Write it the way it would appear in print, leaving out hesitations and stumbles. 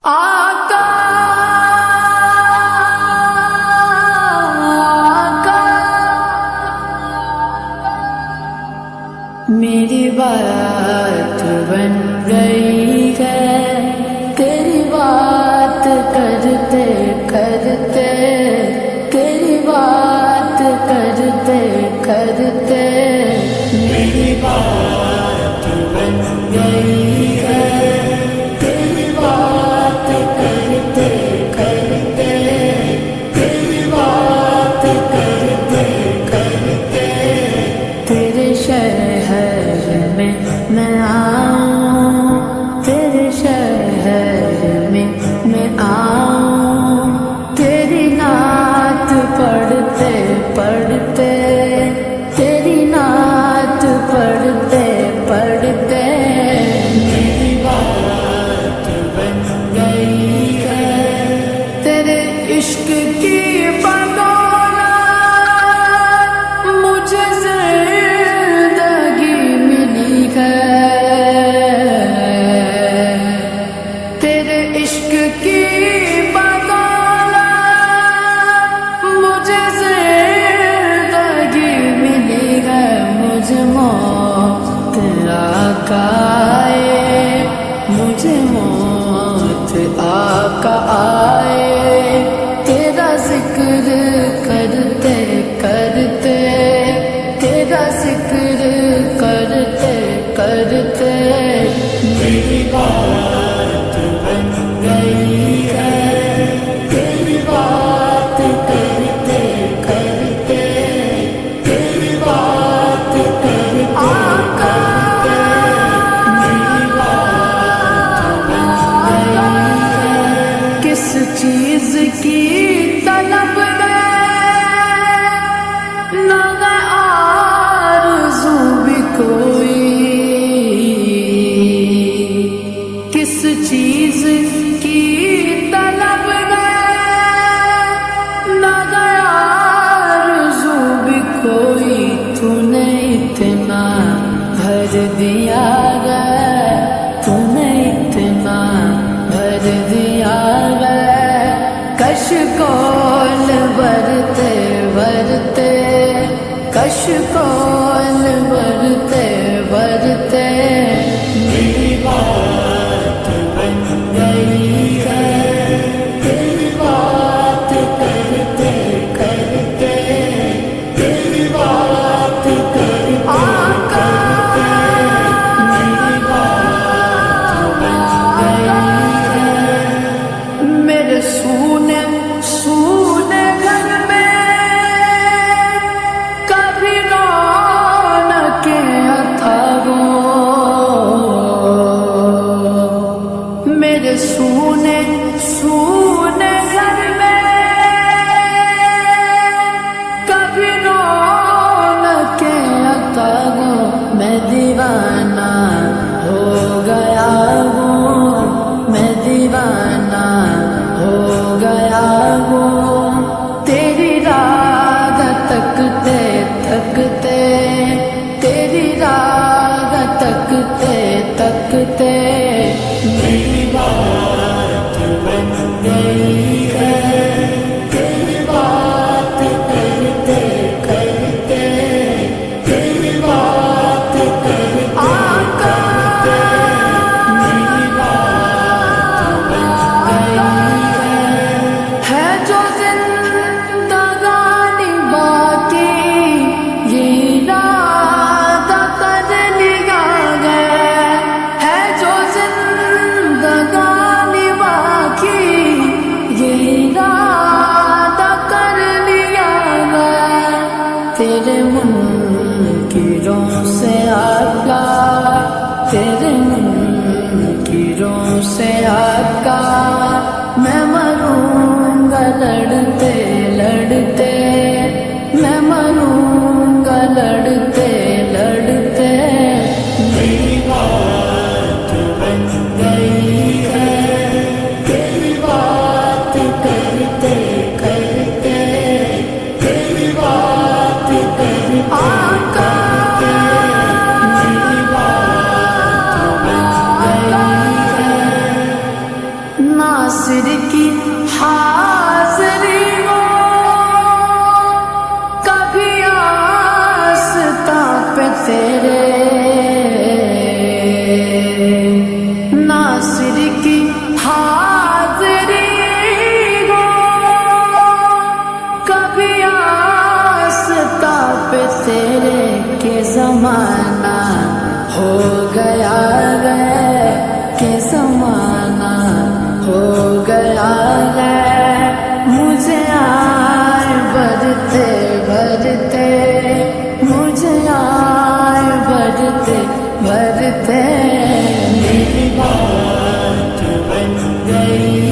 آقا آقا میری بات بن گئی ہے، تیری بات کرتے کرتے، تیری بات کرتے کرتے میری بات بن گئی ہے، تیری بات کرتے کرتے، تیری بات کرتے کرتے تیرے شہر میں آؤں، تیرے شہر میں آؤں، تیری نعت پڑھتے پڑھتے، تیری نعت پڑھتے پڑھتے میری بات بن گئی ہے، تیرے عشق کی بدولت مجھے زندگی ملی ہے، تیرے عشق کی بدولت مجھے زندگی ملی ہے، مجھے موت آقا آئے، مجھے موت آقا آئے، تیرا ذکر کرتے کرتے، تیرا ذکر کرتے کرتے میری بات بن گئی ہے، تیری بات کرتے کرتے، تیری بات کرتے کرتے میری بات بن گئی ہے، کس چیز کی طلب نہ آرزو بھی کوئی، کس چیز کی طلب نہ آرزو بھی کوئی، تو نے اتنا بھر دیا ہے، تو نے اتنا بھر دیا ہے، کش کول برتے برتے، کش کول برتے برتے میری بات بن گئی ہے، تیری بات کرتے کرتے، تیری بات کرتے کرتے میری بات بن گئی ہے، میرے سونے سونے گھر میں کبھی رونقیں عطا ہو، میرے سونے سونے گھر میں کبھی رونقیں عطا ہو، میں دیوانہ ہو گیا ہوں، میں دیوانہ ہو گیا ہوں، تیری راگ تکتے تکتے، تیری راگ تکتے تکتے میری بات بن گئی ناصر کی حاضری ہو کبھی آستاں پہ تیرے، ناصر کی حاضری ہو کبھی آستاں پہ تیرے، کہ زمانہ ہو گیا ہے، کہ زمانہ ہو گیا ہے، مجھے آئے بڑھتے بڑھتے، مجھے آئے بڑھتے بڑھتے، میری بات بن گئی